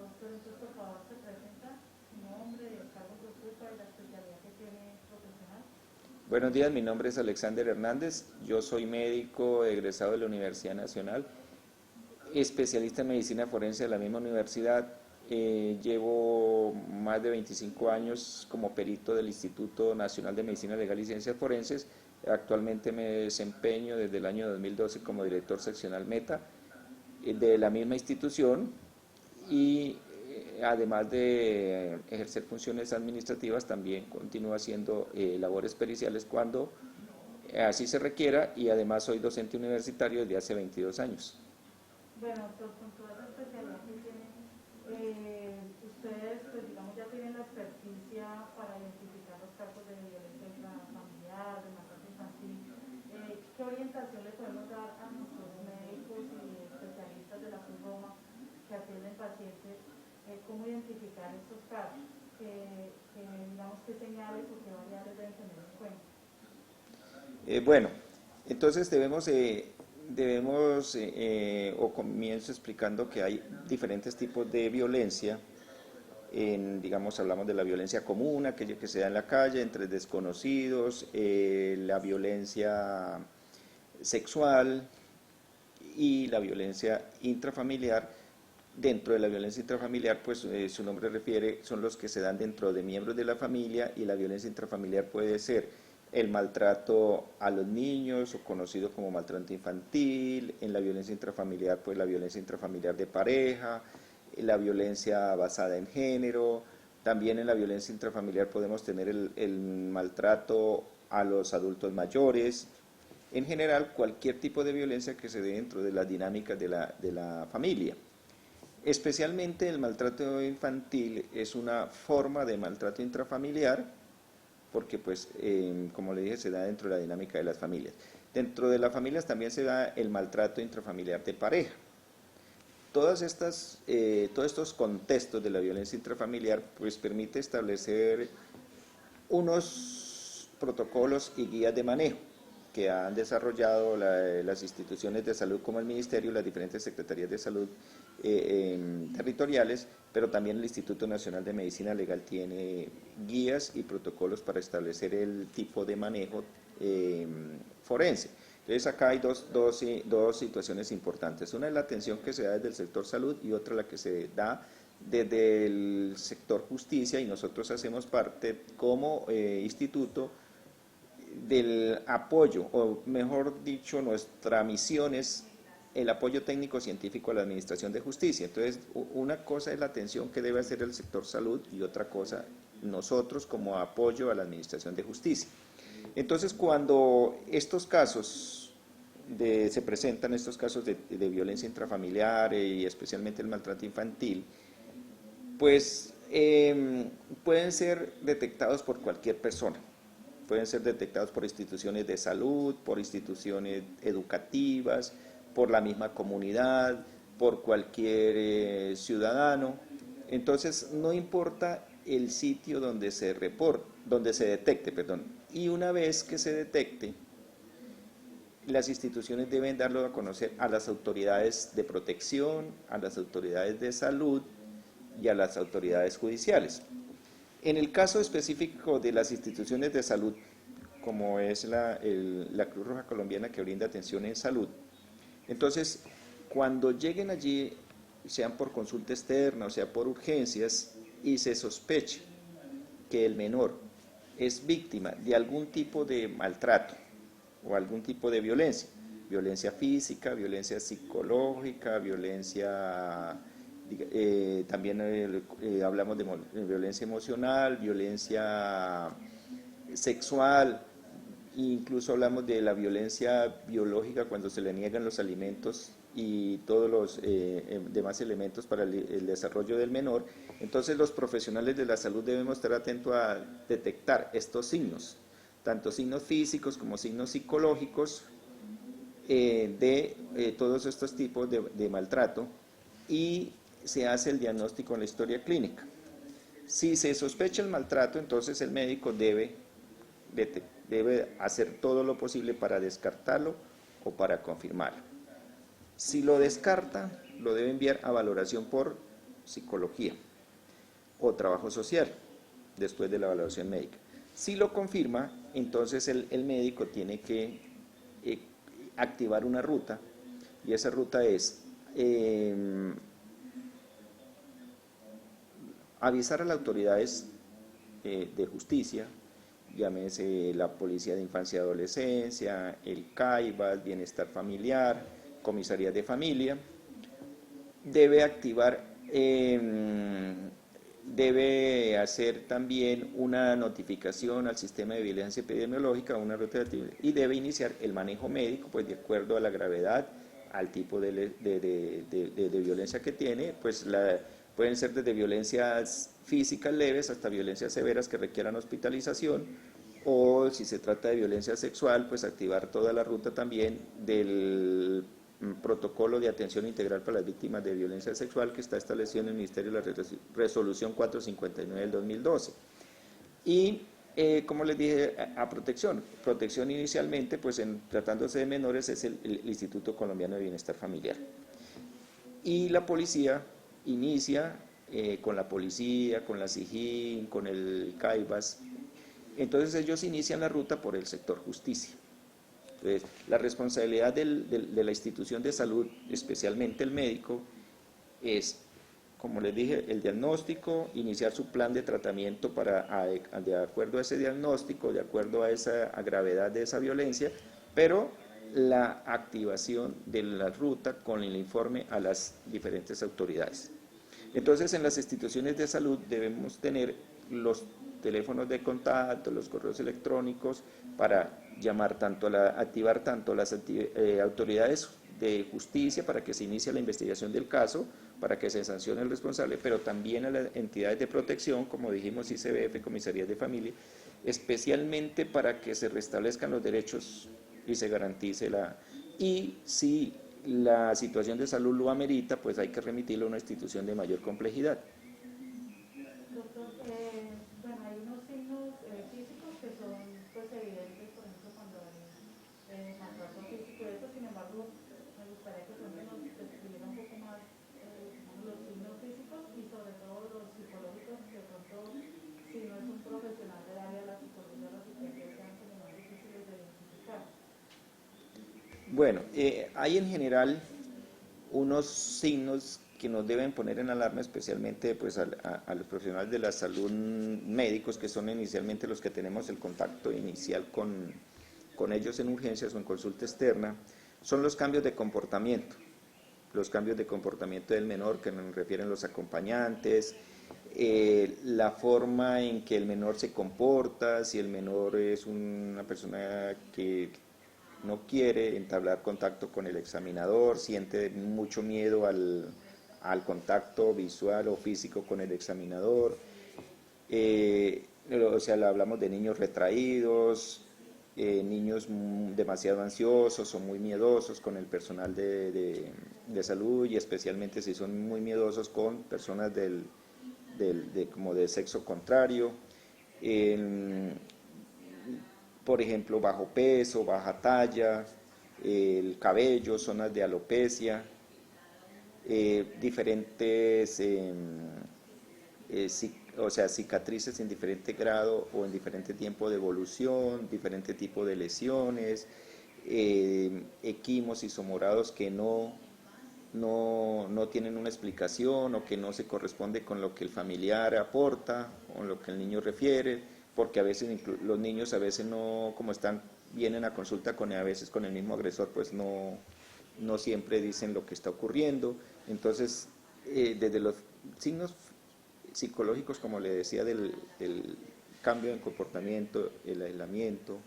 doctor, entonces por favor se presenta su nombre, el cargo que ocupa y la especialidad que tiene profesional. Buenos días, mi nombre es Alexander Hernández, yo soy médico egresado de la Universidad Nacional, especialista en medicina forense de la misma universidad. Llevo más de 25 años como perito del Instituto Nacional de Medicina Legal y Ciencias Forenses. Actualmente me desempeño desde el año 2012 como director seccional Meta de la misma institución y además de ejercer funciones administrativas también continúo haciendo labores periciales cuando así se requiera, y además soy docente universitario desde hace 22 años. Bueno, doctor, con toda esa especialidad que tiene, ustedes, pues digamos, ya tienen la experticia para identificar los casos de violencia intrafamiliar, de maltrato infantil. ¿Qué orientación le podemos dar a nuestros médicos y especialistas de la Cruz Roja que atienden pacientes? ¿Cómo identificar estos casos? Digamos, ¿qué señales o qué variables deben tener en cuenta? Bueno, entonces o comienzo explicando que hay diferentes tipos de violencia. Digamos, hablamos de la violencia común, aquella que se da en la calle, entre desconocidos, la violencia sexual y la violencia intrafamiliar. Dentro de la violencia intrafamiliar, pues su nombre refiere, son los que se dan dentro de miembros de la familia, y la violencia intrafamiliar puede ser el maltrato a los niños, o conocido como maltrato infantil. En la violencia intrafamiliar, pues la violencia intrafamiliar de pareja, la violencia basada en género. También en la violencia intrafamiliar podemos tener el maltrato a los adultos mayores. En general, cualquier tipo de violencia que se dé dentro de las dinámicas de la familia. Especialmente el maltrato infantil es una forma de maltrato intrafamiliar porque, pues, como le dije, se da dentro de la dinámica de las familias. Dentro de las familias también se da el maltrato intrafamiliar de pareja. Todos estos contextos de la violencia intrafamiliar, pues, permite establecer unos protocolos y guías de manejo que han desarrollado las instituciones de salud como el Ministerio, las diferentes secretarías de salud territoriales, pero también el Instituto Nacional de Medicina Legal tiene guías y protocolos para establecer el tipo de manejo forense. Entonces acá hay dos situaciones importantes. Una es la atención que se da desde el sector salud y otra la que se da desde el sector justicia, y nosotros hacemos parte como instituto del apoyo, o mejor dicho, nuestra misión es el apoyo técnico científico a la administración de justicia. Entonces, una cosa es la atención que debe hacer el sector salud y otra cosa nosotros como apoyo a la administración de justicia. Entonces, cuando estos casos se presentan, estos casos de violencia intrafamiliar y especialmente el maltrato infantil, pues pueden ser detectados por cualquier persona. Pueden ser detectados por instituciones de salud, por instituciones educativas, por la misma comunidad, por cualquier ciudadano. Entonces, no importa el sitio donde se detecte. Y una vez que se detecte, las instituciones deben darlo a conocer a las autoridades de protección, a las autoridades de salud y a las autoridades judiciales. En el caso específico de las instituciones de salud, como es la Cruz Roja Colombiana, que brinda atención en salud, entonces, cuando lleguen allí, sean por consulta externa o sea por urgencias, y se sospeche que el menor es víctima de algún tipo de maltrato o algún tipo de violencia física, violencia psicológica, violencia... también hablamos de violencia emocional, violencia sexual, incluso hablamos de la violencia biológica cuando se le niegan los alimentos y todos los demás elementos para el desarrollo del menor. Entonces los profesionales de la salud debemos estar atentos a detectar estos signos, tanto signos físicos como signos psicológicos de todos estos tipos de maltrato, y se hace el diagnóstico en la historia clínica. Si se sospecha el maltrato, entonces el médico debe hacer todo lo posible para descartarlo o para confirmarlo. Si lo descarta, lo debe enviar a valoración por psicología o trabajo social después de la evaluación médica. Si lo confirma, entonces el médico tiene que activar una ruta, y esa ruta es avisar a las autoridades de justicia, llámese la Policía de Infancia y Adolescencia, el CAIBAS, Bienestar Familiar, Comisarías de Familia. Debe activar, debe hacer también una notificación al sistema de vigilancia epidemiológica, una ruta de actividad, y debe iniciar el manejo médico, pues de acuerdo a la gravedad, al tipo de violencia que tiene, pues pueden ser desde violencias físicas leves hasta violencias severas que requieran hospitalización, o si se trata de violencia sexual, pues activar toda la ruta también del protocolo de atención integral para las víctimas de violencia sexual que está establecido en el Ministerio de la Resolución 459 del 2012. Y como les dije, a protección inicialmente, pues tratándose de menores, es el Instituto Colombiano de Bienestar Familiar. Y la policía inicia con la policía, con la SIJIN, con el CAIBAS. Entonces ellos inician la ruta por el sector justicia. Entonces, la responsabilidad de la institución de salud, especialmente el médico, es, como les dije, el diagnóstico, iniciar su plan de tratamiento de acuerdo a ese diagnóstico, de acuerdo a esa gravedad de esa violencia, pero la activación de la ruta con el informe a las diferentes autoridades. Entonces, en las instituciones de salud debemos tener los teléfonos de contacto, los correos electrónicos para activar tanto las autoridades de justicia para que se inicie la investigación del caso, para que se sancione el responsable, pero también a las entidades de protección, como dijimos, ICBF, Comisarías de Familia, especialmente para que se restablezcan los derechos y se garantice y si la situación de salud lo amerita, pues hay que remitirlo a una institución de mayor complejidad. Doctor, bueno, hay unos signos físicos que son pues evidentes, por ejemplo, cuando hay maltrato físico y eso. Sin embargo, me gustaría que nos describiera un poco más los signos físicos y sobre todo los psicológicos, que de pronto, si no es un profesional del área de la psicología o la psiquiatría, sean como más difíciles de identificar. Bueno, hay en general unos signos que nos deben poner en alarma, especialmente pues, a los profesionales de la salud médicos, que son inicialmente los que tenemos el contacto inicial con ellos en urgencias o en consulta externa, son los cambios de comportamiento. Los cambios de comportamiento del menor, que nos refieren los acompañantes, la forma en que el menor se comporta, si el menor es una persona que no quiere entablar contacto con el examinador, siente mucho miedo al contacto visual o físico con el examinador, o sea, hablamos de niños retraídos, niños demasiado ansiosos o muy miedosos con el personal de salud, y especialmente si son muy miedosos con personas como de sexo contrario. Por ejemplo, bajo peso, baja talla, el cabello, zonas de alopecia, diferentes cicatrices en diferente grado o en diferente tiempo de evolución, diferente tipo de lesiones, equimos morados que no tienen una explicación o que no se corresponde con lo que el familiar aporta o lo que el niño refiere, porque a veces los niños a veces no, como vienen a consulta a veces con el mismo agresor, pues no siempre dicen lo que está ocurriendo. Entonces, desde los signos psicológicos, como le decía, del cambio de comportamiento, el aislamiento,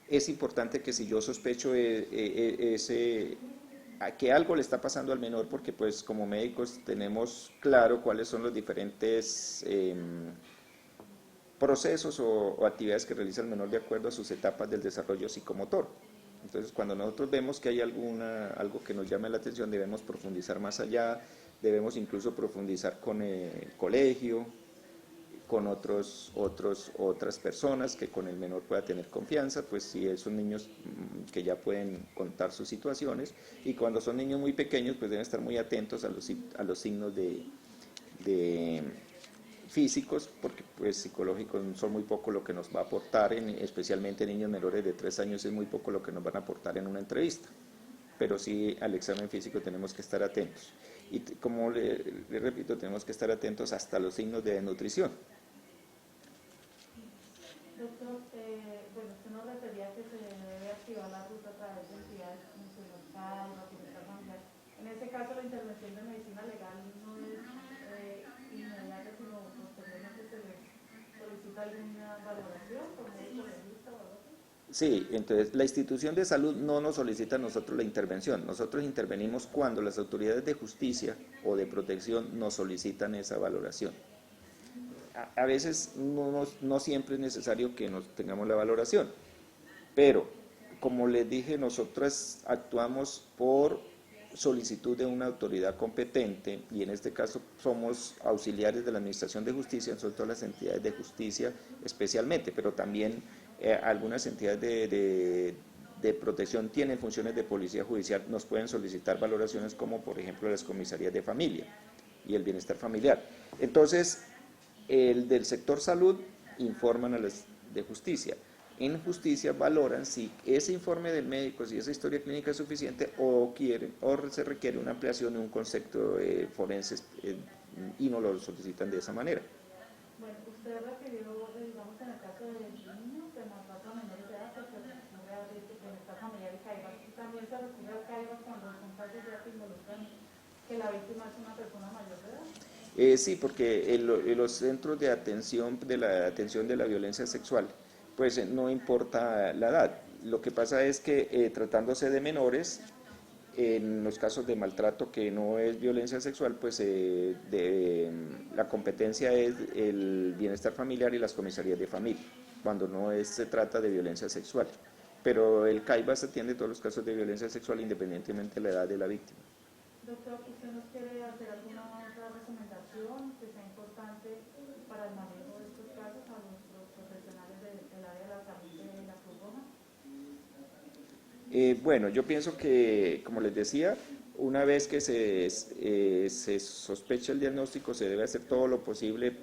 es importante que si yo sospecho que algo le está pasando al menor, porque pues como médicos tenemos claro cuáles son los diferentes procesos o actividades que realiza el menor de acuerdo a sus etapas del desarrollo psicomotor. Entonces, cuando nosotros vemos que hay algo que nos llame la atención, debemos profundizar más allá, debemos incluso profundizar con el colegio, con otras personas que con el menor pueda tener confianza, pues si son niños que ya pueden contar sus situaciones, y cuando son niños muy pequeños, pues deben estar muy atentos a los signos de físicos, porque pues psicológicos son muy poco lo que nos va a aportar, especialmente niños menores de 3 años es muy poco lo que nos van a aportar en una entrevista, pero sí al examen físico tenemos que estar atentos. Y como le repito, tenemos que estar atentos hasta los signos de desnutrición. Doctor, bueno, usted nos refería que se debe activar la ruta a través de entidades local, la bienestar familiar. En ese caso, la intervención de medicina legal no es inmediata, sino posteriormente se le solicita alguna valoración por médico legista o algo así. Sí, entonces la institución de salud no nos solicita a nosotros la intervención. Nosotros intervenimos cuando las autoridades de justicia o de protección nos solicitan esa valoración. A veces no siempre es necesario que nos tengamos la valoración, pero como les dije, nosotros actuamos por solicitud de una autoridad competente y en este caso somos auxiliares de la Administración de Justicia, son todas las entidades de justicia especialmente, pero también algunas entidades de protección tienen funciones de policía judicial, nos pueden solicitar valoraciones como por ejemplo las comisarías de familia y el bienestar familiar. Entonces, el del sector salud informan a las de justicia. En justicia valoran si ese informe del médico, si esa historia clínica es suficiente o se requiere una ampliación de un concepto forense y no lo solicitan de esa manera. Bueno, usted refirió, digamos, en el caso de niños de maltrato a menores de edad, que se recurre a bienestar familiar y CAIBAS. También se recurre al CAIBAS cuando son casos ya que involucran que la víctima es una persona mayor de edad. Sí, porque en los centros de atención de la violencia sexual, pues no importa la edad. Lo que pasa es que tratándose de menores, en los casos de maltrato que no es violencia sexual, pues la competencia es el bienestar familiar y las comisarías de familia, cuando no se trata de violencia sexual. Pero el CAIBAS atiende todos los casos de violencia sexual independientemente de la edad de la víctima. Doctor, ¿usted nos quiere hacer alguna otra recomendación que sea importante para el manejo de estos casos a nuestros profesionales del área de la salud de la Cruz Roja? Bueno, yo pienso que, como les decía, una vez que se sospecha el diagnóstico, se debe hacer todo lo posible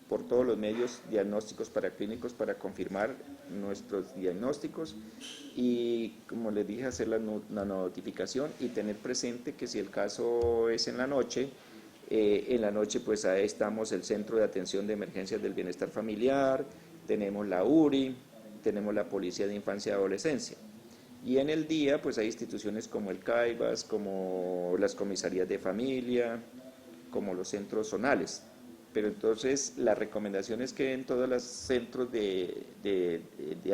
por todos los medios diagnósticos paraclínicos para confirmar nuestros diagnósticos y, como les dije, hacer la notificación y tener presente que si el caso es en la noche pues ahí estamos el Centro de Atención de Emergencias del Bienestar Familiar, tenemos la URI, tenemos la Policía de Infancia y Adolescencia. Y en el día, pues hay instituciones como el CAIBAS, como las comisarías de familia, como los centros zonales. Pero entonces la recomendación es que en todos los centros de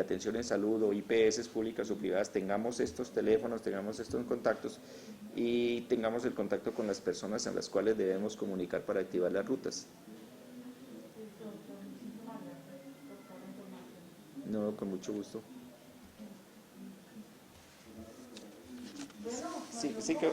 atención en salud o IPS públicas o privadas tengamos estos teléfonos, tengamos estos contactos y tengamos el contacto con las personas a las cuales debemos comunicar para activar las rutas. No, con mucho gusto. Sí, sí que